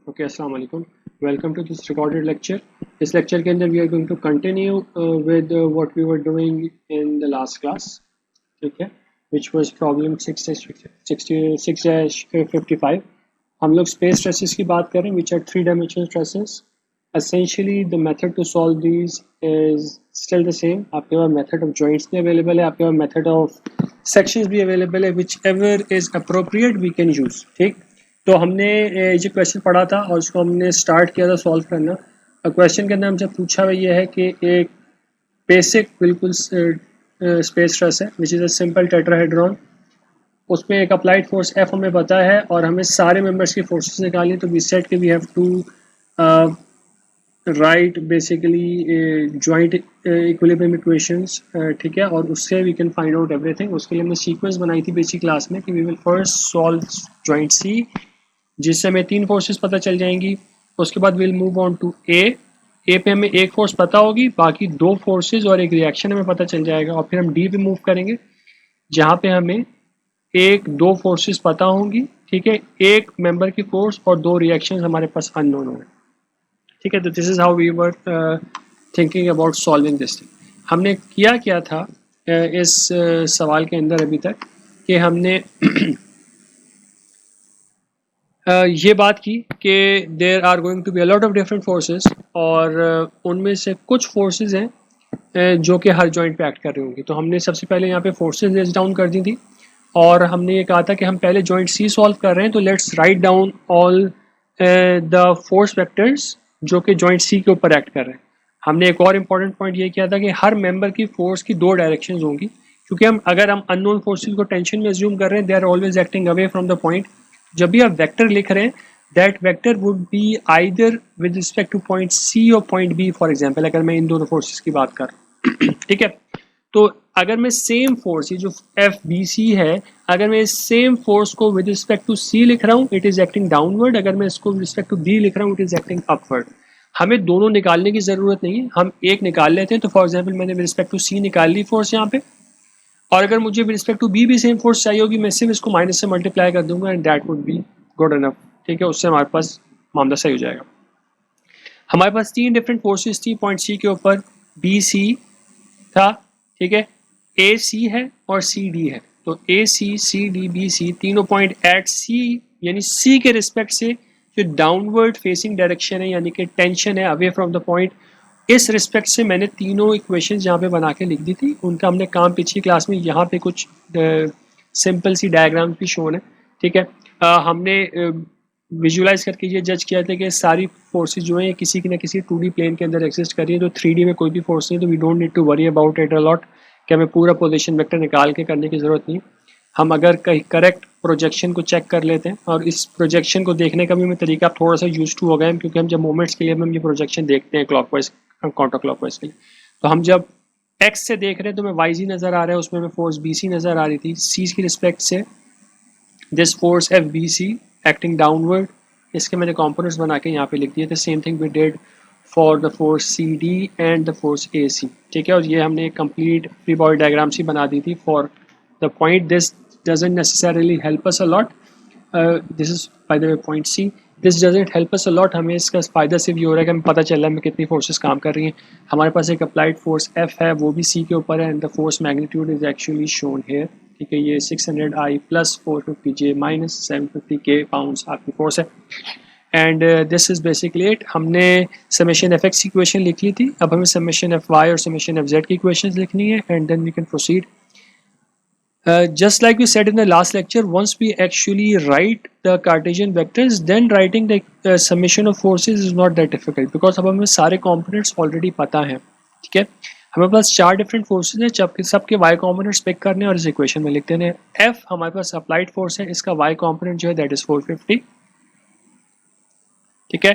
Okay, assalamu alaikum. Welcome to this recorded lecture. इस lecture के अंदर we are going to continue with what we were doing in the last class, ठीक है, which was problem 6-55. हम लोग space stresses की बात करें, which are three-dimensional stresses. Essentially, the method to solve these is still the same. आपके पास method of joints भी available है, आपके पास method of sections भी available है, whichever is appropriate we can use. ठीक, तो हमने जो क्वेश्चन पढ़ा था और उसको हमने स्टार्ट किया था सॉल्व करना। क्वेश्चन के अंदर हमसे पूछा हुआ ये है कि एक बेसिक बिल्कुल स्पेस स्ट्रेस है which is a simple tetrahedron, उसमें एक अप्लाइड फोर्स एफ हमें पता है और हमें सारे मेंबर्स की फोर्सेस निकालनी, तो वी सेट के we have to write basically joint equilibrium equations, ठीक है, और उससे we can find out everything. उसके लिए हमने सीक्वेंस बनाई थी बेसिक क्लास में कि we will first solve joint C, जिससे हमें तीन फोर्सेस पता चल जाएंगी। उसके बाद will move on to A पे हमें एक फोर्स पता होगी, बाकी दो फोर्सेस और एक रिएक्शन हमें पता चल जाएगा। और फिर हम डी पे मूव करेंगे जहाँ पे हमें एक दो फोर्सेस पता होंगी, ठीक है, एक मेंबर की फोर्स और दो रिएक्शंस हमारे पास अननोन होंगे, ठीक है। तो this is how we were thinking about solving this thing. हमने किया क्या था इस सवाल के अंदर अभी तक कि हमने ये बात की कि there are going to be a lot of different forces और उनमें से कुछ फोर्सेस हैं जो कि हर जॉइंट पे एक्ट कर रही होंगी। तो हमने सबसे पहले यहाँ पे फोर्सेस लिस्ट डाउन कर दी थी और हमने ये कहा था कि हम पहले जॉइंट सी सॉल्व कर रहे हैं, तो let's write down all the force vectors जो कि जॉइंट सी के ऊपर एक्ट कर रहे हैं। हमने एक और इम्पॉर्टेंट पॉइंट ये किया था कि हर मेंबर की फोर्स की दो डायरेक्शंस होंगी, क्योंकि अगर हम अननोन फोर्सेस को टेंशन में अज्यूम कर रहे हैं, they are always acting away from the point. जब भी आप वेक्टर लिख रहे हैं, that vector would be either with respect to point C और पॉइंट बी, फॉर एग्जांपल अगर मैं इन दोनों फोर्सेस की बात कर रहा हूँ ठीक है। तो अगर मैं सेम फोर्स, ये जो एफ बी सी है, अगर मैं इस सेम फोर्स को विद रिस्पेक्ट टू सी लिख रहा हूँ, इट इज एक्टिंग डाउनवर्ड। अगर मैं इसको विद रिस्पेक्ट टू बी लिख रहा हूँ, इट इज एक्टिंग अपवर्ड। हमें दोनों निकालने की जरूरत नहीं है, हम एक निकाल लेते हैं। तो फॉर एग्जाम्पल मैंने विद रिस्पेक्ट टू सी निकाल ली फोर्स यहाँ पे, और अगर मुझे विद रिस्पेक्ट टू बी भी सेम फोर्स चाहिए होगी, मैं सिर्फ इसको माइनस से मल्टीप्लाई कर दूंगा and that would be good enough, ठीक है। उससे हमारे पास मामला सही हो जाएगा। हमारे पास तीन डिफरेंट फोर्सेस थी पॉइंट सी के ऊपर, बी सी था, ठीक है, ए सी है और सी डी है। तो A C, C D, B C, तीनों पॉइंट एट सी यानी सी के रिस्पेक्ट से जो डाउनवर्ड फेसिंग डायरेक्शन है, यानी कि टेंशन है अवे फ्रॉम द पॉइंट, इस रिस्पेक्ट से मैंने तीनों इक्वेशन यहाँ पे बना के लिख दी थी। उनका हमने काम पिछली क्लास में यहाँ पे कुछ सिंपल सी डायग्राम भी शोन है, ठीक है। हमने विजुलाइज करके ये जज किया था कि सारी फोर्सेस जो है किसी न किसी 2D प्लेन के अंदर एग्जिस्ट कर रही है, तो 3D में कोई भी फोर्स नहीं, तो we don't need to worry about it a lot कि हमें पूरा पोजीशन वेक्टर निकाल के करने की ज़रूरत नहीं। हम अगर कहीं करेक्ट प्रोजेक्शन को चेक कर लेते हैं, और इस प्रोजेक्शन को देखने का भी हमें तरीका थोड़ा सा यूज टू हो गया है, क्योंकि हम जब मोमेंट्स के लिए हम ये प्रोजेक्शन देखते हैं क्लॉकवाइज काउंटर क्लॉकवाइज के लिए, तो हम जब एक्स से देख रहे हैं तो हमें वाई जी नज़र आ रहा है, उसमें हमें फोर्स बी सी नज़र आ रही थी। सी की रिस्पेक्ट से this force F B C acting downward, इसके मैंने कॉम्पोनेंट्स बना के यहाँ पे लिख दिए थे। Same thing we did for the force C D and the force A C, ठीक है। और ये हमने एक complete free body diagram C बना दी थी for the point. This doesn't necessarily help us a lot. This is by the way point C. This doesn't help us a lot. हमें इसका फ़ायदा सिर्फ ये हो रहा है कि हमें पता चल रहा है हमें कितनी फोर्सेस काम कर रही हैं। हमारे पास एक अप्लाइड फोर्स F है, वो भी C के ऊपर है, and the force magnitude is actually shown here, ठीक है। ये 600I plus 450J minus 750K pounds आपकी फोर्स है, and this is basically it. हमने समेशन एफ एक्स की इक्वेशन लिख ली थी, अब हमें समेशन एफ वाई और समेशन एफ जेड की इक्वेशन लिखनी है, and then we can proceed. Just like we said in the last lecture, once we actually write the Cartesian vectors, then writing the summation of forces is not that difficult, because अब हमें सारे components already पता हैं, ठीक है। हमारे पास चार different forces हैं, जबकि सबके y components पिक करने और इस equation में लिख देने हैं। F हमारे पास applied force है, इसका y component जो है that is 450, ठीक है।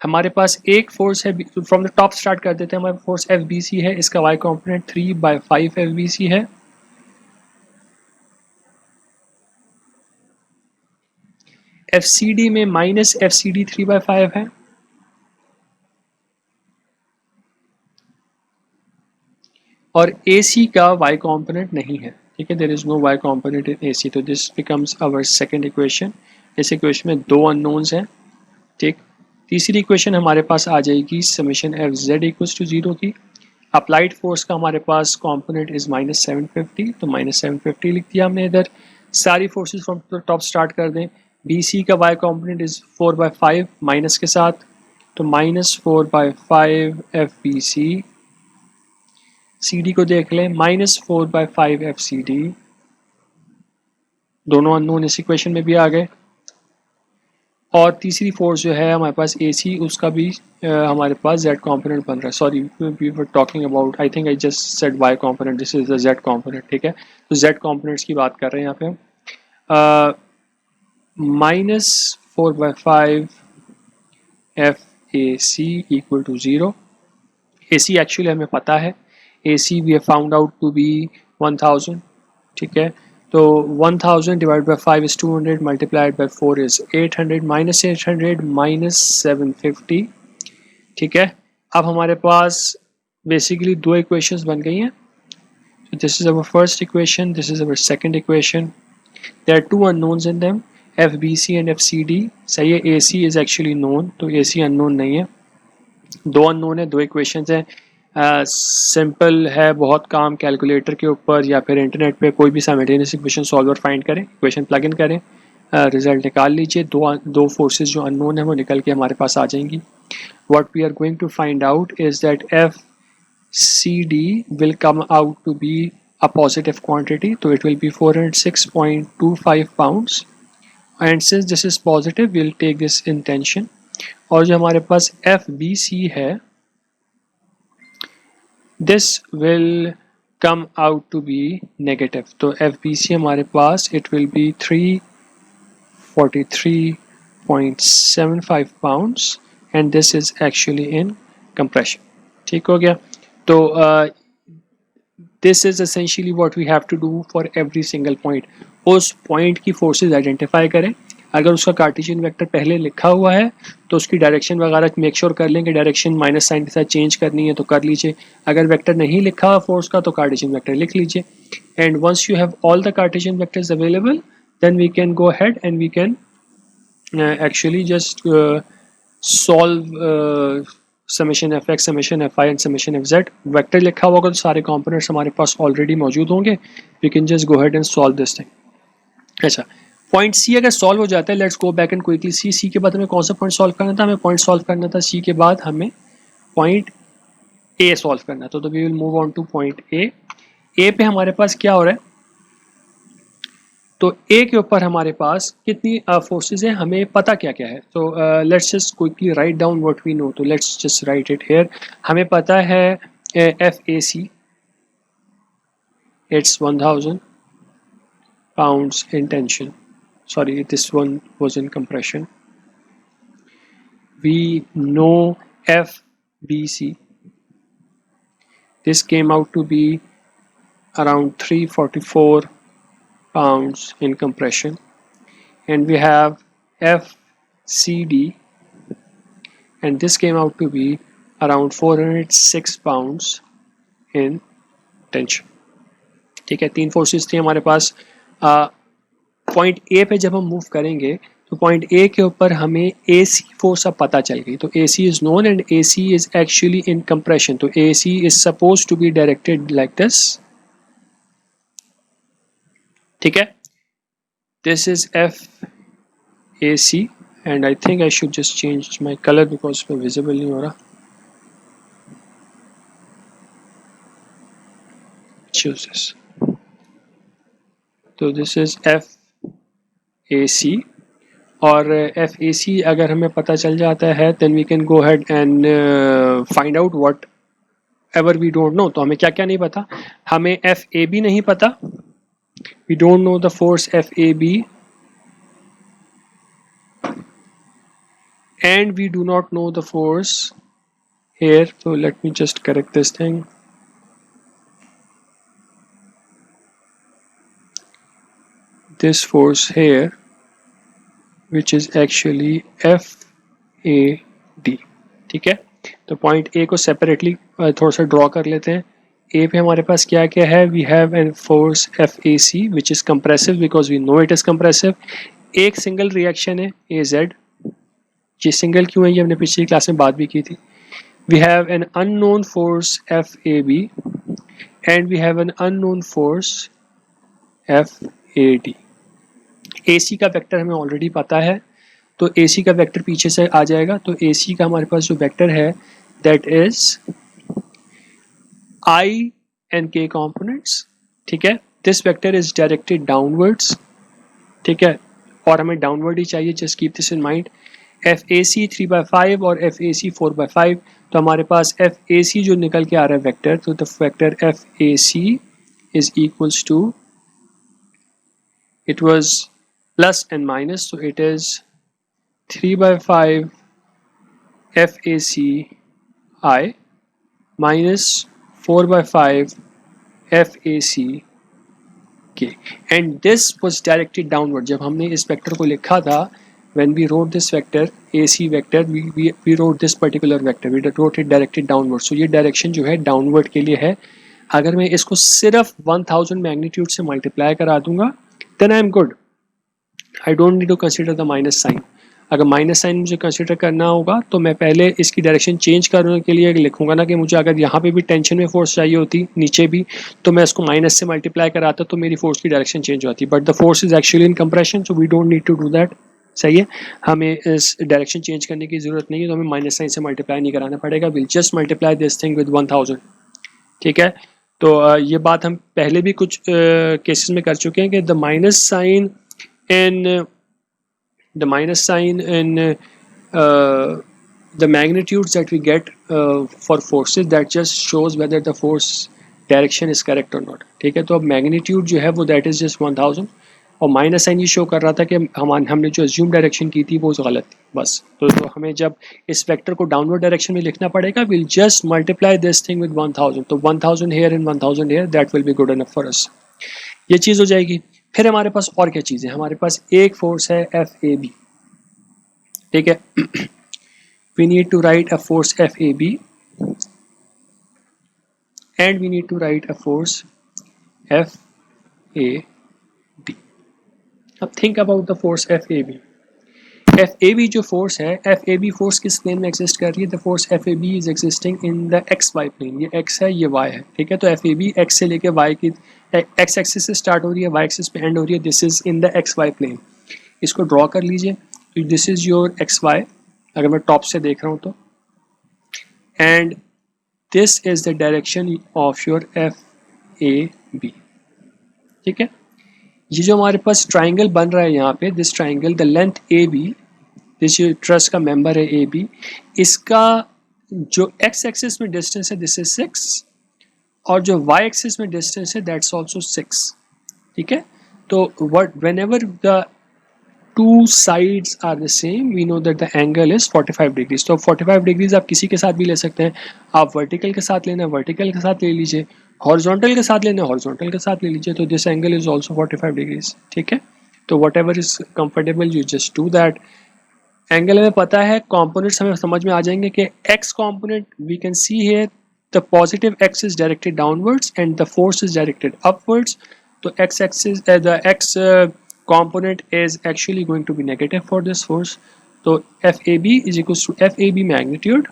हमारे पास एक फोर्स है, फ्रॉम द टॉप स्टार्ट कर देते हैं, हमारे फोर्स एफ बी सी है, इसका y component 3/5 F B C है। एफ सी डी में माइनस एफ सी डी 3/5 है, और ए सी का y कॉम्पोनेंट नहीं है, ठीक है। There is no y component in A C, तो this becomes our second equation. इस इक्वेशन में दो अननोन्स हैं, ठीक। तीसरी इक्वेशन हमारे पास आ जाएगी summation F Z equals to 0 की। अप्लाइड फोर्स का हमारे पास कंपोनेंट इज -750, तो -750 लिख दिया हमने इधर। सारी फोर्सेस फ्रॉम टॉप स्टार्ट कर दें। बी सी का वाई कंपोनेंट इज 4/5 माइनस के साथ, तो -4/5 F B C. C D को देख लें, -4/5 एफ सी डी। दोनों अननोन इस इक्वेशन में भी आ गए। और तीसरी फोर्स जो है हमारे पास ए सी, उसका भी हमारे पास जेड कंपोनेंट बन रहा है। Sorry, we were talking about, I think I just said Y component, this is the Z component. ठीक है, तो जेड कंपोनेंट्स की बात कर रहे हैं यहाँ पे हम। -4/5 F A C equal to 0। A C actually हमें पता है, A C we have found out to be 1000। ठीक है, तो 1000 divide by 5 is 200, multiplied by 4 is 800, -800 -750। ठीक है, अब हमारे पास बेसिकली दो इक्वेशंस बन गई हैं। So this is our first equation, this is our second equation. There are two unknowns in them, FBC and FCD. सही है, AC is actually known, तो AC unknown नहीं है। दो अननोन है, दो इक्वेशंस हैं। सिंपल है बहुत काम, कैलकुलेटर के ऊपर या फिर इंटरनेट पे कोई भी साइमल्टेनियस इक्वेशन सॉल्वर फाइंड करें, इक्वेशन प्लग इन करें, रिजल्ट निकाल लीजिए। दो फोर्सेस जो अननोन है वो निकल के हमारे पास आ जाएंगी। What we are going to find out is that F C D will come out to be a positive quantity, तो it will be 406.25 pounds, and since this is positive will take this in tension. और जो हमारे पास F B C है, this will come out to be negative, तो F B C हमारे पास it will be 343.75 pounds, and this is actually in compression. ठीक हो गया, तो this is essentially what we have to do for every single point. उस point की forces identify करें, अगर उसका कार्टेशियन वेक्टर पहले लिखा हुआ है तो उसकी डायरेक्शन वगैरह मेक श्योर कर लें कि डायरेक्शन माइनस साइन के साथ चेंज करनी है तो कर लीजिए। अगर वेक्टर नहीं लिखा हुआ फोर्स का तो कार्टेशियन वेक्टर लिख लीजिए। And once you have all the Cartesian vectors available, then we can go ahead and we can actually just solve summation F X, summation F Y and summation F Z. Vector लिखा होगा तो सारे components हमारे पास already मौजूद होंगे, we can just go ahead and solve this thing. अच्छा, point C अगर solve हो जाता है, let's go back and quickly see. C के बाद हमें कौन सा पॉइंट सॉल्व करना था? हमें पॉइंट सॉल्व करना था सी के बाद हमें पॉइंट ए सॉल्व करना था, तो we will move on to point A. A पे हमारे पास क्या हो रहा है, तो ए के ऊपर हमारे पास कितनी फोर्सेस हैं, हमें पता क्या क्या है। तो let's just quickly write down what we know, तो let's just write it here. हमें पता है F A C it's 1000 pounds in tension. Sorry, this one was in compression. We know FBC. This came out to be around 344 pounds in compression. And we have FCD, and this came out to be around 406 pounds in tension. ठीक है, तीन forces थी हमारे पास। Point A पे जब हम move करेंगे तो पॉइंट ए के ऊपर हमें ए सी फोर्स अब पता चल गई, तो A C is known and A C is actually in compression, तो A C is suppose to be directed like this. ठीक है, this is F A C, and I think I should just change my colour because में visible नहीं हो रहा। Choose this, तो this is F A C, और F A सी अगर हमें पता चल जाता है then we can go ahead and find out whatever we don't know. तो हमें क्या क्या नहीं पता, हमें एफ ए बी नहीं पता, we don't know the force F A B, and we do not know the force here, so let me just correct this thing. This force here, which is actually FAD. ठीक है, तो point A को separately थोड़ा सा draw कर लेते हैं। ए पे हमारे पास क्या क्या है, we have an force FAC which is compressive because we know it is compressive. एक सिंगल रिएक्शन है AZ, ये सिंगल क्यों है ये हमने पिछली क्लास में बात भी की थी. We have an unknown force FAB and we have an unknown force FAD. AC का वेक्टर हमें ऑलरेडी पता है, तो AC का वेक्टर पीछे से आ जाएगा. तो AC का हमारे पास जो वेक्टर है that is I and K components. ठीक है, this vector is directed downwards. ठीक है, और हमें डाउनवर्ड ही चाहिए, just keep this in mind. FAC 3/5 और FAC 4/5. तो हमारे पास FAC जो निकल के आ रहा है वेक्टर, तो the vector FAC is equals to, it was plus and minus, so it is 3/5 FACI minus 4/5 FACK, and this was directed downward. जब हमने इस वेक्टर को लिखा था, when we wrote this vector AC vector, we wrote this particular vector, we wrote it directed downward. so ये direction जो है downward के लिए है. अगर मैं इसको सिर्फ 1000 मैग्नीट्यूड से मल्टीप्लाई करा दूंगा then I am good. I don't need to consider the minus sign. अगर माइनस साइन मुझे कंसिडर करना होगा तो मैं पहले इसकी डायरेक्शन चेंज करने के लिए लिखूंगा ना कि मुझे अगर यहाँ पे भी टेंशन में फोर्स चाहिए होती नीचे भी, तो मैं इसको माइनस से मल्टीप्लाई कराता तो मेरी फोर्स की डायरेक्शन चेंज होती. But the force is actually in compression, so we don't need to do that. सही है, हमें इस डायरेक्शन चेंज करने की जरूरत नहीं है, तो हमें माइनस साइन से मल्टीप्लाई नहीं कराना पड़ेगा. Will just multiply this thing with 1000. ठीक है, तो ये बात हम पहले भी कुछ केसेस में कर चुके हैं कि the minus sign in the magnitudes that we get for forces, that just shows whether the force direction is correct or not. ठीक है, तो अब मैग्नीट्यूड जो है वो that is just 1000, और माइनस साइन ये शो कर रहा था कि हमने जो अज्यूम डायरेक्शन की थी वो गलत थी बस. तो हमें जब इस वेक्टर को डाउनवर्ड डायरेक्शन में लिखना पड़ेगा, will just multiply this thing with 1000. तो 1000 here and 1000 here, that will be good enough for us. ये चीज़ हो जाएगी. फिर हमारे पास और क्या चीज़ है, हमारे पास एक फोर्स है FAB. ठीक है, we need to write a force FAB and we need to write a force FAD. अब think about the force FAB. FAB जो फोर्स है, FAB फोर्स किस प्लेन में एग्जिस्ट कर रही है? The force FAB is existing in the XY plane. ये X है, ये Y है. ठीक है, तो FAB X से लेके Y की X एक्सिस से स्टार्ट हो रही है, Y एक्सिस पे एंड हो रही है. This is in the XY plane. इसको ड्रॉ कर लीजिए. दिस इज योर XY, अगर मैं टॉप से देख रहा हूँ तो, and this is the direction of your FAB. ठीक है, ये जो हमारे पास ट्राइंगल बन रहा है यहाँ पे, this triangle, the length AB, this जो ट्रस्ट का मेंबर है AB, इसका जो X एक्सिस में डिस्टेंस है दिस इज 6, और जो Y एक्सिस में डिस्टेंस है दैट्स आल्सो 6. ठीक है, तो whenever the two sides are the same, we know that the angle is 45 degrees. तो 45 डिग्रीज आप किसी के साथ भी ले सकते हैं. आप वर्टिकल के साथ लेना है वर्टिकल के साथ ले लीजिए, हॉरिजॉन्टल के साथ लेना है हॉरिजॉन्टल के साथ ले लीजिए. तो this angle is also 45 degrees. ठीक है, तो what ever is comfortable you just do that. Angle हमें पता है, कॉम्पोनेंट्स हमें समझ में आ जाएंगे कि x component we can see here the positive x is directed downwards and the force is directed upwards. तो x axis the x component is actually going to be negative for this force. So FAB is equals to FAB magnitude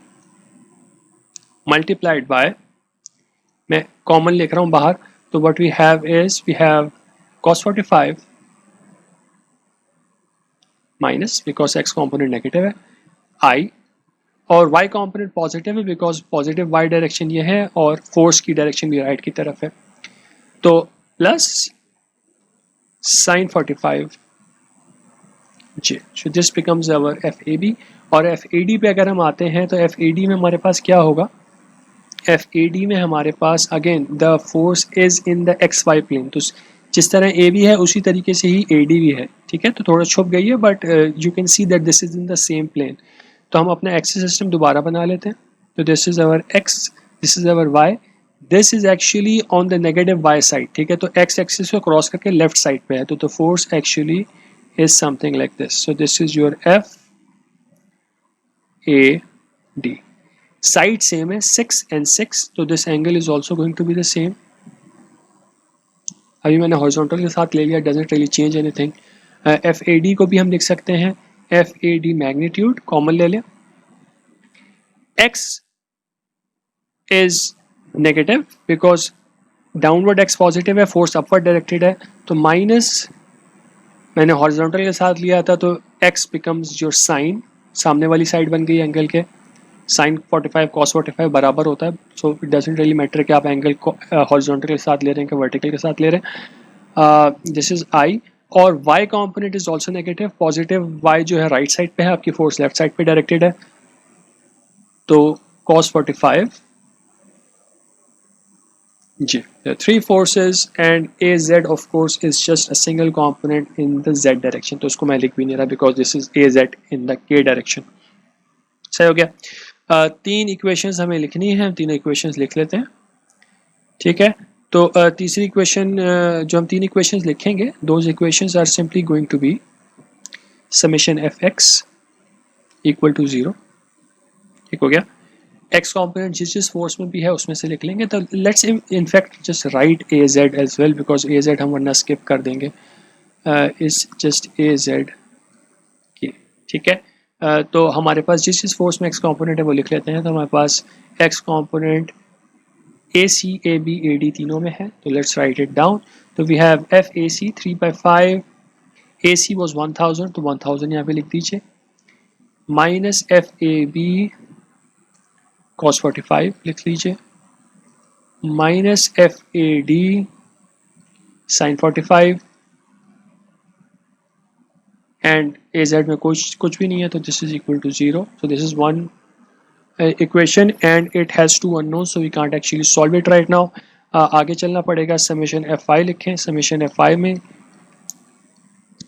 multiplied by, मैं common लिख रहा हूँ बाहर, तो what we have is we have cos 45 minus, because x component negative है, I, और y component positive है because positive y direction ये है और force की direction भी right की तरफ है. तो plus sin 45 J. So this becomes our FAB. और FAD पे अगर हम आते हैं तो FAD में हमारे पास क्या होगा? FAD में हमारे पास again the force is in the XY plane. तो जिस तरह AB है उसी तरीके से ही AD भी है. ठीक है, तो थोड़ा छुप गई है but you can see that this is in the same plane. तो हम अपना एक्सिस सिस्टम दोबारा बना लेते हैं. तो this is our X, this is our Y, this is actually on the negative Y side. ठीक है, तो X एक्सिस को क्रॉस करके लेफ्ट साइड पे है. तो the force actually is something like this. So this is your FAD. Side same है 6 and 6, तो this angle is also going to be the same. अभी मैंने हॉरिजॉन्टल के साथ ले लिया, doesn't really change anything. FAD को भी हम लिख सकते हैं F A D magnitude common ले लें, x is negative because downward x positive है, फोर्स अपवर्ड डायरेक्टेड है, तो माइनस मैंने हॉरिजॉन्टल के साथ लिया था तो एक्स बिकम्स योर साइन, सामने वाली साइड बन गई एंगल के, साइन 45 कॉस 45 बराबर होता है, so it doesn't really matter कि आप एंगल को हॉरिजॉन्टल के साथ ले रहे हैं कि वर्टिकल के साथ ले रहे हैं। दिस इज आई, और y component is also negative, positive y जो है राइट साइड पे है, आपकी फोर्स लेफ्ट साइड पे डायरेक्टेड है, तो cos 45 जी, three forces and A Z of course is just a single component in the Z direction, तो उसको मैं लिख भी नहीं रहा because this is A Z in the K direction. सही हो गया। तीन इक्वेशंस हमें लिखनी है, तीनों इक्वेशंस लिख लेते हैं, ठीक है। तो तीसरी इक्वेशन जो हम तीन इक्वेशंस लिखेंगे, those equations are simply going to be summation F X equal to 0, ठीक हो गया। एक्स कॉम्पोनेंट जिस जिस फोर्स में भी है उसमें से लिख लेंगे, तो let's in fact just write A Z as well because A Z हम वरना स्किप कर देंगे, इज जस्ट ए जेड की, ठीक है। तो हमारे पास जिस जिस फोर्स में एक्स कॉम्पोनेंट है वो लिख लेते हैं, तो हमारे पास x component A C A B A D तीनों में है, तो लेट्स राइट इट डाउन। तो we have F A C 3/5, A C was 1000 तो 1000 यहाँ पे लिख दीजिए, minus F A B cos 45 लिख लीजिए, minus F A D sine 45, and A Z में कुछ भी नहीं है, तो this is equal to 0, so this is one equation and it has two unknowns, so we can't actually solve it right now. आगे चलना पड़ेगा, समेशन एफ आई लिखें, समेशन एफ आई में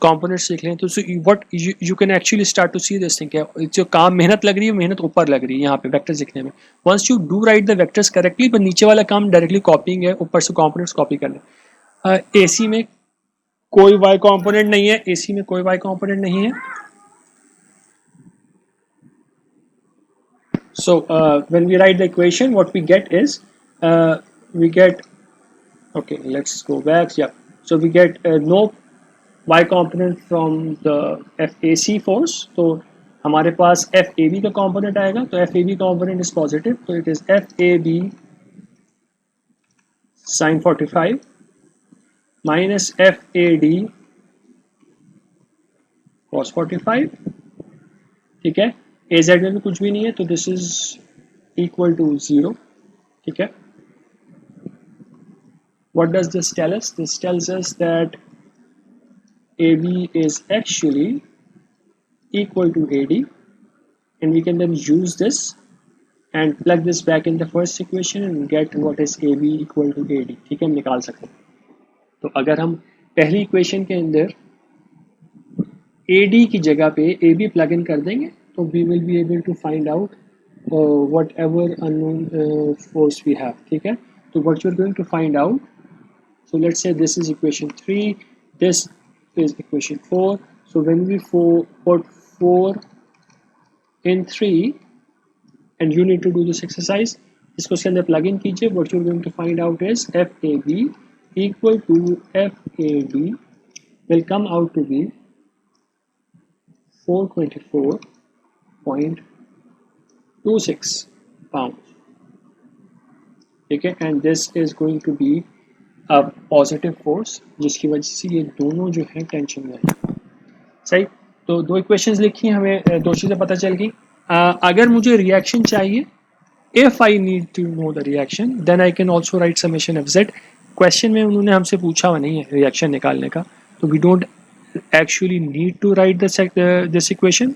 कंपोनेंट्स लिख लें, तो what you can actually start to see this thing, जो काम मेहनत लग रही है, मेहनत ऊपर लग रही है यहाँ पे वेक्टर्स लिखने में, once you do write the vectors correctly, पर नीचे वाला काम डायरेक्टली कॉपिंग है, ऊपर से कंपोनेंट्स कॉपी करना। एसी में कोई वाई कंपोनेंट नहीं है, एसी में कोई वाई कंपोनेंट नहीं है, so when we write the equation what we get is we get, okay let's go back, yeah, so we get no y component from the FAC force, तो हमारे पास FAB का component आएगा, तो FAB component is positive, तो it is FAB sin 45 minus FAD cos 45, ठीक है। AZ में भी कुछ भी नहीं है, तो दिस इज इक्वल टू 0, ठीक है। What does this tell us? This tells us that AB is actually equal to AD, and we can then use this and plug this back in the first equation and get what is AB equal to AD, ठीक है, हम निकाल सकते हैं। तो अगर हम पहली इक्वेशन के अंदर AD की जगह पे AB प्लग इन कर देंगे, तो we will be able to find out whatever unknown force we have, ठीक है। तो what you're going to find out, so let's say this is equation 3, this is equation 4, so when we put 4 in 3 and you need to do this exercise, इसको इसके अंदर plug in कीजिए, what you're going to find out is FAB equal to FAD will come out to be 424.26 pounds, ठीक है, and this is going to be a positive force जिसकी वजह से ये दोनों जो है टेंशन में है। सही, तो दो इक्वेशंस लिखी, हमें दो चीज़ें पता चल गई। अगर मुझे रिएक्शन चाहिए, if I need to know the reaction then I can also write summation of z। Question में उन्होंने हमसे पूछा हुआ नहीं है रिएक्शन निकालने का, तो we don't actually need to write this equation,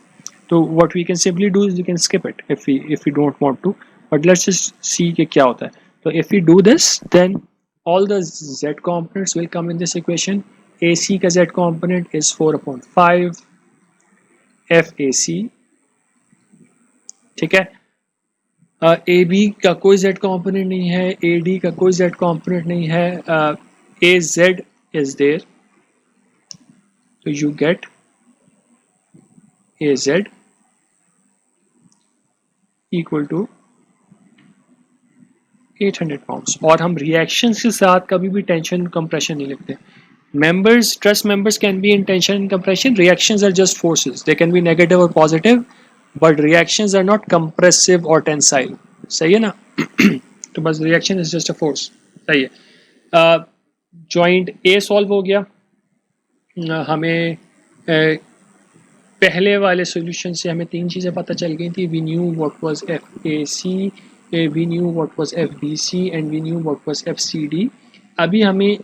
तो what we can simply do is we can skip it if we don't want to, but let's just see कि क्या होता है। तो if we do this then all the z components will come in this equation। AC का z component is 4/5 FAC, ठीक है। AB का कोई z component नहीं है, AD का कोई z component नहीं है, AZ is there, so you get AZ equal to 800 pounds। और हम रिएक्शन के साथ कभी भी टेंशन कंप्रेशन नहीं लिखते, Members, truss members can be in tension and compression. Reactions are just forces. They can be negative or positive, but reactions are not compressive or tensile. सही है ना? तो बस reaction is just a force. सही है. Joint A solve हो गया. हमें पहले वाले सॉल्यूशन से हमें तीन चीज़ें पता चल गई थी. We knew what was FAC, we knew what was FBC, and we knew what was FCD. अभी हमें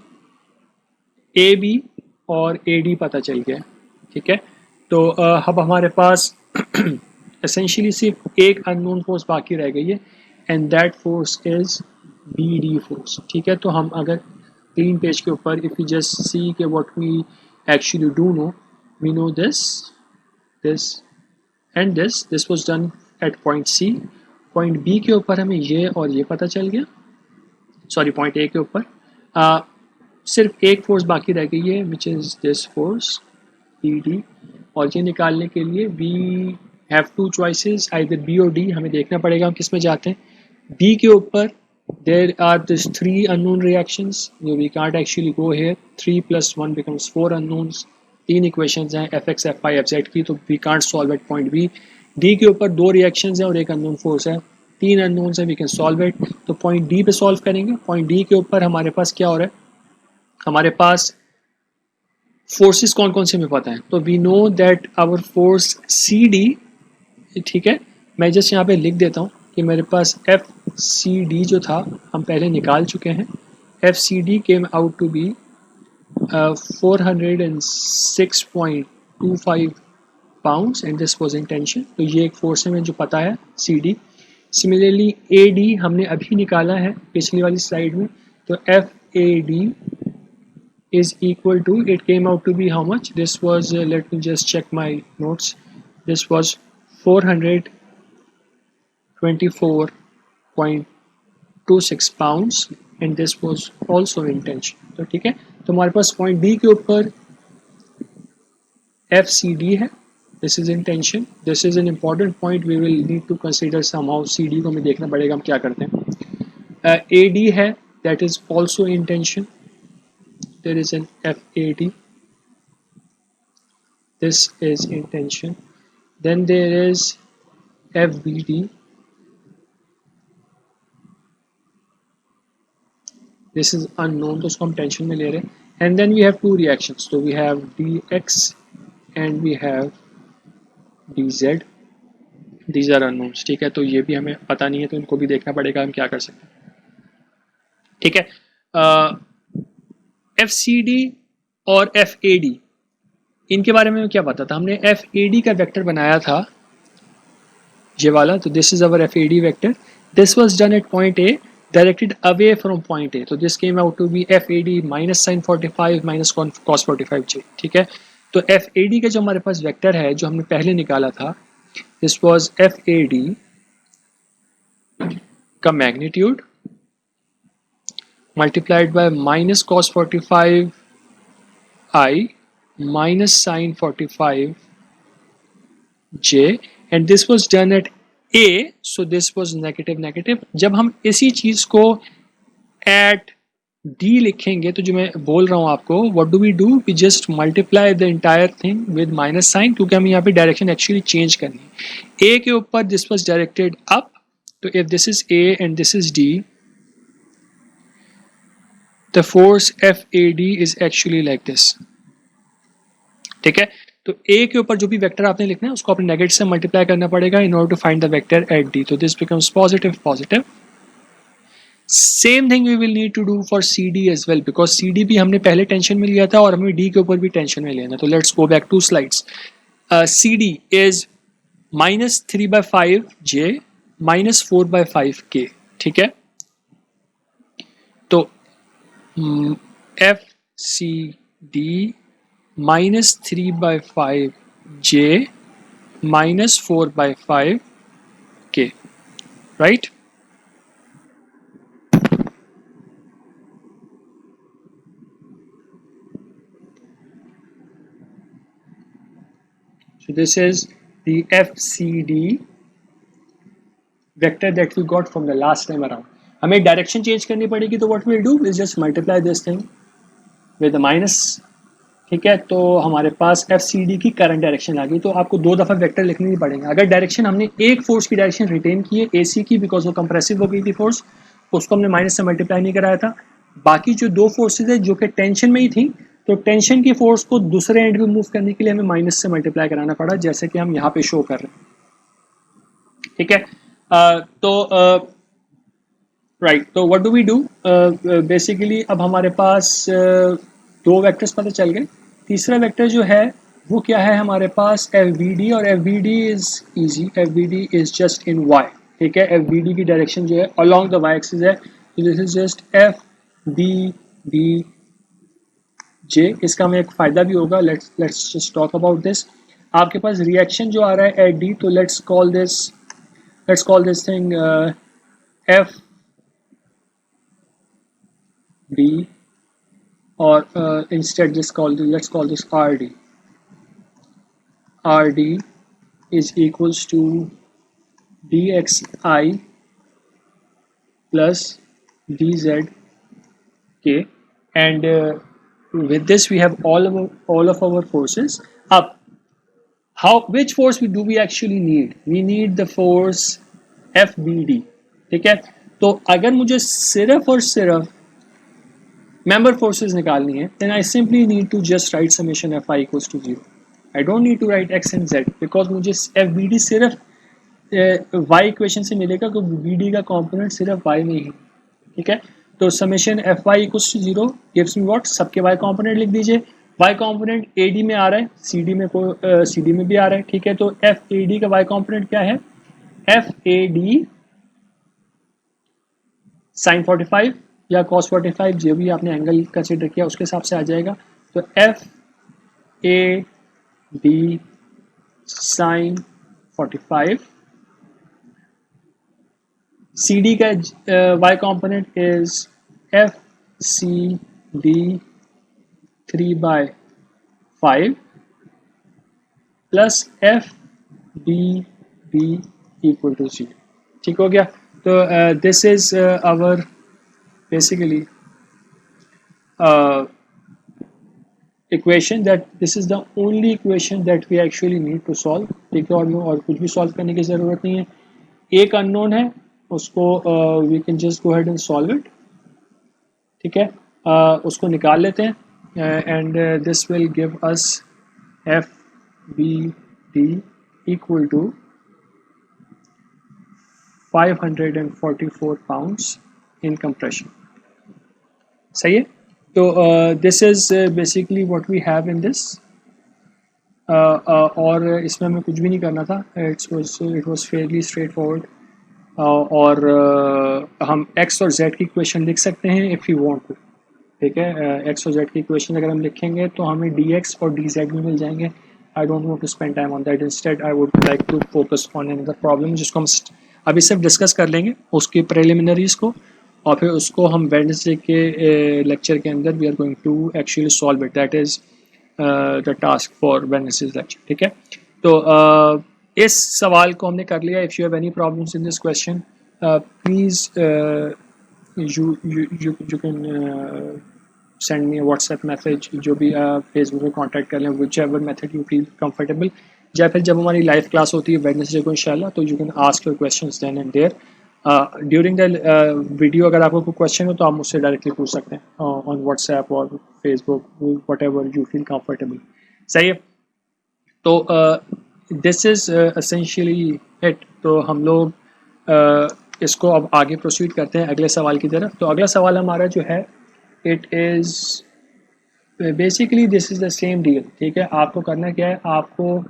AB और AD पता चल गया. ठीक है, तो अब हमारे पास एसेंशियली सिर्फ एक अननोन फोर्स बाकी रह गई है, and that force is BD force. ठीक है, तो हम अगर 3 पेज के ऊपर इफ यू जस्ट सी के what we actually do know, we know this and this was done at point C. Point B के ऊपर हमें ये और ये पता चल गया. सॉरी, पॉइंट A के ऊपर सिर्फ एक फोर्स बाकी रह गई है, which is this force BD. और ये निकालने के लिए we have two choices, either B और D. हमें देखना पड़ेगा हम किस में जाते हैं. B के ऊपर there are this 3 unknown reactions. We can't actually go here. 3 + 1 becomes 4 unknowns. 3 equations हैं Fx, Fy, Fz की, तो we can't solve at point B. D के ऊपर 2 रिएक्शंस हैं और एक अननोन फोर्स है. 3 अननोन्स हैं, वी कैन सॉल्व इट. तो पॉइंट D पे सॉल्व करेंगे. पॉइंट D के ऊपर हमारे पास क्या हो रहा है, हमारे पास फोर्सेस कौन कौन से हमें पता है. तो we know that our force CD. ठीक है, मैं जस्ट यहाँ पे लिख देता हूँ कि मेरे पास FCD जो था हम पहले निकाल चुके हैं. FCD came out to be 406.25 pounds and this was in tension. तो ये एक फोर्स है हमें जो पता है, CD. सिमिलरली AD हमने अभी निकाला है पिछली वाली स्लाइड में. तो FAD is equal to, it came out to be how much? This was let me just check my notes. This was 424.26 pounds and this was also in tension. तो ठीक है, तो हमारे पास पॉइंट D के ऊपर FCD है. This is in tension. This is an important point. We will need to consider somehow. CD को हमें देखना पड़ेगा हम क्या करते हैं. AD है, that is also in tension. There is an FAD. This is in tension. Then there is FBD. This is unknown, तो उसको हम टेंशन में ले रहे हैं. And then we have 2 reactions. So we have DX and we have DZ. These are unknowns. ठीक है, तो ये भी हमें पता नहीं है, तो इनको भी देखना पड़ेगा हम क्या कर सकते हैं. ठीक है, FCD और FAD इनके बारे में क्या पता था. हमने FAD का वेक्टर बनाया था ये वाला. तो this is our FAD vector. This was done at point A, directed away from point A. तो this came out to be FAD minus sine 45 minus cos 45J. ठीक है, तो FAD का जो हमारे पास वेक्टर है जो हमने पहले निकाला था, दिस वाज FAD का magnitude multiplied by minus cos 45 I minus sin 45 J, and this was done at A, so this was negative negative. जब हम इसी चीज को at D लिखेंगे, तो जो मैं बोल रहा हूँ आपको, what do we do? We just multiply the entire thing with minus sign, क्योंकि हमें यहाँ पे डायरेक्शन एक्चुअली चेंज करनी है. A के ऊपर this was directed up, तो if this is A and this is D, the force FAD is actually like this. ठीक है, तो A के ऊपर जो भी वेक्टर आपने लिखना है उसको अपने नेगेटिव से मल्टीप्लाई करना पड़ेगा in order to find the vector at D. तो this becomes positive positive. Same thing we will need to do for CD as well, because CD भी हमने पहले टेंशन में लिया था और हमें D के ऊपर भी टेंशन में लेना. तो let's go back 2 slides. CD is minus 3/5J minus 4/5K. ठीक है, तो FCD minus 3/5J minus 4/5K, right? So this is the FCD vector that we got from the last time around. हमें direction change करनी पड़ेगी, तो what we'll do is just multiply this thing with minus, ठीक है। तो हमारे पास F C D की करंट डायरेक्शन आ गई। तो आपको 2 दफ़ा वेक्टर लिखने ही पड़ेंगे। अगर डायरेक्शन हमने एक फोर्स की डायरेक्शन रिटेन की है ए सी की, बिकॉज वो कंप्रेसिव हो गई थी फोर्स, उसको हमने माइनस से मल्टीप्लाई नहीं कराया था। बाकी जो 2 फोर्सेज है जो कि टेंशन में ही थी, तो टेंशन की फोर्स को दूसरे एंड पे मूव करने के लिए हमें माइनस से मल्टीप्लाई कराना पड़ा, जैसे कि हम यहाँ पे शो कर रहे हैं, ठीक है। तो राइट, तो what do we do, basically अब हमारे पास 2 वेक्टर्स पता चल गए। तीसरा वेक्टर जो है वो क्या है हमारे पास, एफ वी डी, और F B D is easy, F B D is just in Y, ठीक है। एफ वी डी की डायरेक्शन जो है अलोंग द वाई एक्सिस है, तो this is just F B D J. इसका हमें एक फ़ायदा भी होगा, let's just talk about this. आपके पास रिएक्शन जो आ रहा है एट डी, तो let's call this thing F D, और instead let's call this RD. RD is equals to dxi plus dzk, and with this we have all of our forces. Up, which force do we actually need? We need the force FBD, ठीक है। तो अगर मुझे सिर्फ और सिर्फ member forces निकालनी है, then I simply need to just write summation fi equals to 0. I don't need to write x and z, because मुझे fbd सिर्फ y इक्वेशन से मिलेगा, तो bd का कंपोनेंट सिर्फ y में ही, ठीक है। तो summation fy equals to 0 gives me what, सबके y कंपोनेंट लिख दीजिए। y कंपोनेंट ad में आ रहा है, cd में cd में भी आ रहा है, ठीक है। तो fad का y कंपोनेंट क्या है, fad sin 45 या cos 45, जो भी आपने एंगल कंसिडर किया उसके हिसाब से आ जाएगा। तो F A D sine 45, C D का y component is F C D 3/5 plus F D B equal to 0, ठीक हो गया। तो this is our basically equation, that this is the only equation that we actually need to solve, ठीक है। और कुछ भी सॉल्व करने की ज़रूरत नहीं है। एक अननोन है, उसको we can just go ahead and solve it, ठीक है। उसको निकाल लेते हैं, and this will give us F B D equal to 544 pounds in compression, सही है। तो this is basically what we have in this, और इसमें हमें कुछ भी नहीं करना था, it was fairly straightforward. और हम x और z की इक्वेशन लिख सकते हैं इफ़ यू वांट टू, ठीक है। x और z की इक्वेशन अगर हम लिखेंगे तो हमें dx और dz भी मिल जाएंगे। I don't want to spend time on that, instead I would like to focus on another problem, जिसको हम अभी सिर्फ डिस्कस कर लेंगे उसकी प्रिलिमिनरीज को, और फिर उसको हम वेडनेसडे के लेक्चर के अंदर we are going to actually solve it, that is the task for Wednesday's lecture, ठीक है। तो इस सवाल को हमने कर लिया। If you have any problems in this question, please you can send me WhatsApp message, जो भी फेसबुक पे कांटेक्ट कर लें, whichever method you feel comfortable, या फिर जब हमारी लाइव क्लास होती है वेडनेसडे को इंशाल्लाह, तो you can ask your questions then and there during the video. अगर आपको कोई क्वेश्चन हो तो आप मुझसे डायरेक्टली पूछ सकते हैं ऑन व्हाट्सएप और Facebook, what ever you feel comfortable, सही है। तो दिस इज़ एसेंशियली इट। तो हम लोग इसको अब आगे प्रोसीड करते हैं अगले सवाल की तरफ। तो अगला सवाल हमारा जो है, it is basically this is the same deal, ठीक है। आपको करना क्या है, आपको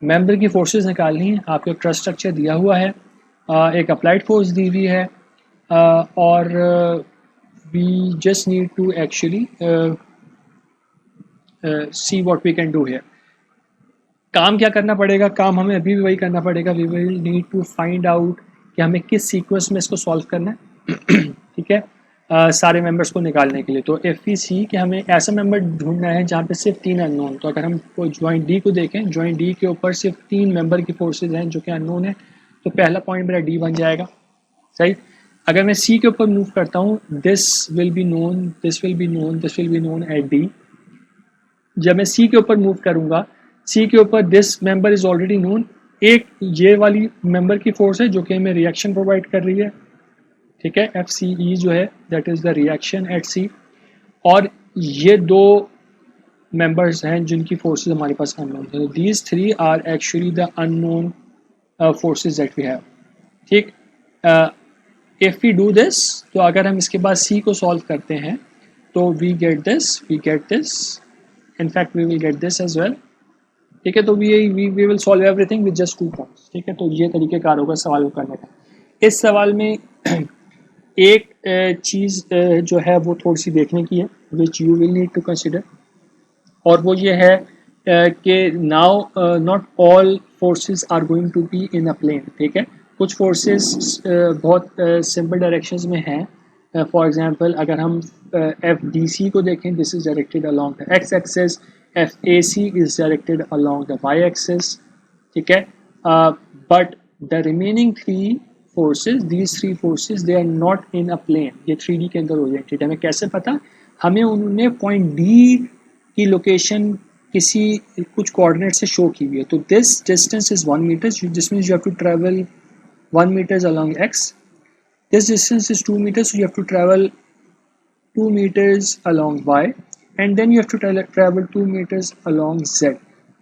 मेंबर की फोर्सेस निकालनी है। आपको एक ट्रस्ट स्ट्रक्चर दिया हुआ है, एक अप्लाइड फोर्स दी हुई है, और we just need to actually see what we can do here. काम क्या करना पड़ेगा, काम हमें अभी भी वही करना पड़ेगा। We will need to find out कि हमें किस सीक्वेंस में इसको सॉल्व करना है, ठीक है, सारे मेंबर्स को निकालने के लिए। तो इफ़ वी सी कि हमें ऐसा मेंबर ढूंढना है जहाँ पे सिर्फ 3 अननोन, तो अगर हम जॉइंट डी को देखें, जॉइंट डी के ऊपर सिर्फ 3 मेंबर की फोर्सेज हैं जो कि अननोन है, तो पहला पॉइंट मेरा डी बन जाएगा, सही। अगर मैं सी के ऊपर मूव करता हूँ, this will be known, this will be known, this will be known at D. जब मैं सी के ऊपर मूव करूँगा, सी के ऊपर this member is already known, एक ये वाली मेंबर की फोर्स है जो कि हमें रिएक्शन प्रोवाइड कर रही है, ठीक है, एफ सी ई जो है that is the reaction at C. और ये दो मेंबर्स हैं जिनकी फोर्सेस हमारे पास अननोन है। These three are actually the unknown forces that we have, ठीक। इफ वी डू दिस, तो अगर हम इसके बाद सी को सॉल्व करते हैं तो we get this, in fact we will get this as well, ठीक है। तो we will solve everything with just 2 points, ठीक है। तो ये तरीक़ेकार होगा सवाल को करने का। इस सवाल में एक चीज़ जो है वो थोड़ी सी देखने की है, which you will need to consider, और वो ये है कि now not all forces are going to be in a plane, ठीक है। कुछ फोर्सेस बहुत सिंपल डायरेक्शंस में हैं। फॉर एग्जांपल अगर हम एफ डी सी को देखें, this is directed along the X axis, F A C is directed along the Y axis, ठीक है। But the remaining three forces, these three forces, they are not in a plane, ये 3D के अंदर oriented है। हमें कैसे पता? हमें उन्होंने पॉइंट डी की लोकेशन किसी कुछ कोऑर्डिनेट से शो की हुई है। तो this distance is 1 meter, this means you have to travel 1 meters along x. This distance is 2 meters, so you have to travel 2 meters along y, and then you have to travel 2 meters along z.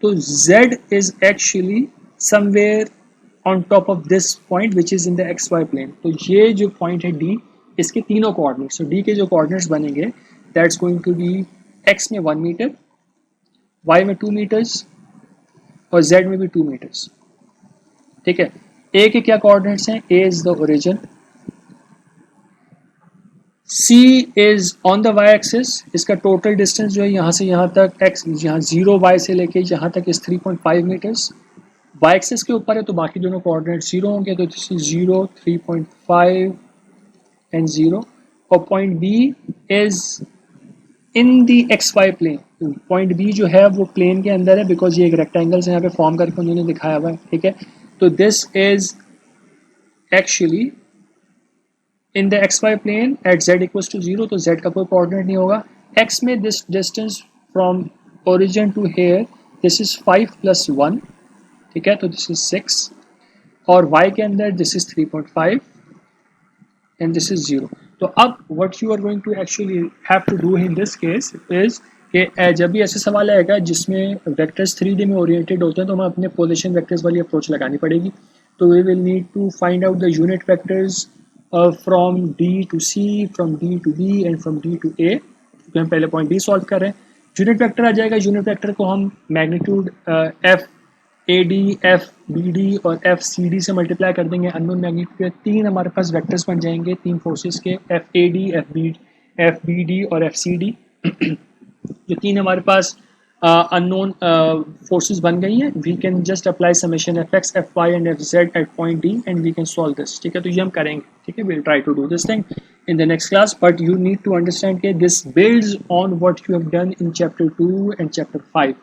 So z is actually somewhere on top of this point which is in the xy plane. तो ये जो point है d, इसके तीनों coordinates, so d के जो coordinates बनेंगे that's going to be x में 1 meter, y में 2 meters और z में भी 2 meters, ठीक है। ए के क्या कोऑर्डिनेट्स हैं? A is the origin, C is on the Y axis, इसका टोटल डिस्टेंस जो है यहाँ से यहाँ तक एक्स, यहाँ 0 वाई से लेके यहाँ तक इस 3.5 मीटर्स, वाई एक्सिस के ऊपर है तो बाकी दोनों कोऑर्डिनेट 0 होंगे, तो दिस इज 0, 3.5 एंड 0। और point B is in the X Y plane, point B जो है वो प्लेन के अंदर है, बिकॉज ये एक रेक्टेंगल से यहाँ पे फॉर्म करके उन्होंने दिखाया हुआ है, ठीक है। तो this is actually in the X Y plane at z equals to 0, तो z का कोई कोऑर्डिनेट नहीं होगा। x में this distance from origin to here, this is 5 + 1, ठीक है, तो दिस इज 6, और y के अंदर this is 3.5 and this is 0। तो अब what you are going to actually have to do in this case is कि जब भी ऐसे सवाल आएगा जिसमें वेक्टर्स 3D में ओरिएंटेड होते हैं तो हमें अपने पोजीशन वेक्टर्स वाली अप्रोच लगानी पड़ेगी। तो we will need to find out the unit vectors from D to C, from D to B and from D to A, क्योंकि हम पहले पॉइंट D सॉल्व कर रहे हैं। यूनिट वेक्टर आ जाएगा, यूनिट वेक्टर को हम magnitude F A D, F B D और एफ सी डी से मल्टीप्लाई कर देंगे। अननोन मैग्नीट्यूड के 3 हमारे पास वेक्टर्स बन जाएंगे, 3 फोर्सेस के, F A D, F B D और एफ सी डी। जो 3 हमारे पास अननोन फोर्सेस बन गई हैं, we can just apply summation F X, F Y and F Z at point D and we can solve this, ठीक है। तो ये हम करेंगे, ठीक है। We will try to do this thing in the next class, but you need to understand that this builds on what you have done in chapter 2 and chapter 5,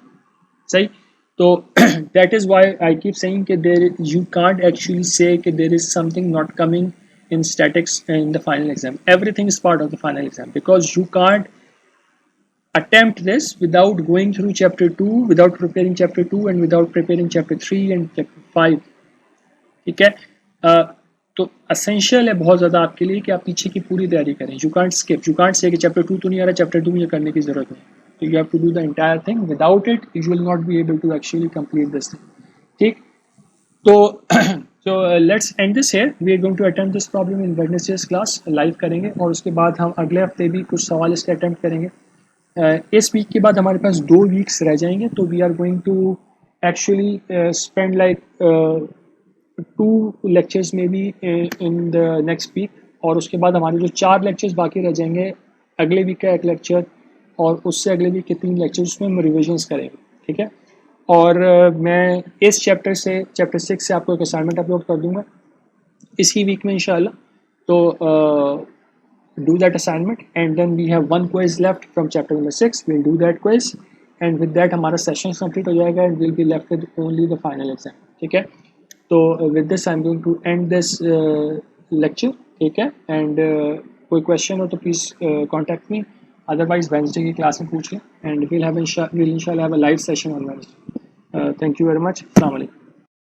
सही। तो that is why I keep saying that you can't actually say that there is something not coming in statics in the final exam. Everything is part of the final exam, because you can't attempt this without going through chapter 2, without preparing chapter 2 and without preparing chapter 3 and chapter 5, ठीक है। तो essential है बहुत ज़्यादा आपके लिए कि आप पीछे की पूरी तैयारी करें। You can't skip, you can't say कि चैप्टर 2 तो नहीं आ रहा, चैप्टर 2 में ये करने की ज़रूरत नहीं। तो you have to do the entire thing, without it you will not be able to actually complete this thing, ठीक। तो let's end this here. We are going to attempt this problem in Wednesday's class, live करेंगे, और उसके बाद हम अगले हफ्ते भी कुछ सवाल इसके अटेम्प्ट करेंगे। इस वीक के बाद हमारे पास 2 वीक्स रह जाएंगे, तो we are going to actually spend like 2 lectures में भी इन द नेक्स्ट वीक, और उसके बाद हमारे जो 4 लेक्चर्स बाकी रह जाएंगे, अगले वीक का 1 लेक्चर और उससे अगले वीक के 3 लेक्चर्स, उसमें हम रिविजन्स करेंगे, ठीक है। और मैं इस चैप्टर 6 से आपको एक असाइनमेंट अपलोड कर दूंगा इसी वीक में इंशाल्लाह। तो do that assignment, and then we have 1 quiz left from chapter number 6. We'll do that quiz, and with that हमारा session complete हो जाएगा, and we'll be left with only the final exam, ठीक है। तो with this I'm going to end this lecture, ठीक है। And कोई question हो तो please contact me, otherwise Wednesday की क्लास में पूछ लें, एंड विल इंशाल्लाह have a live session on Wednesday. Thank you very much, अस्सलाम वालेकुम।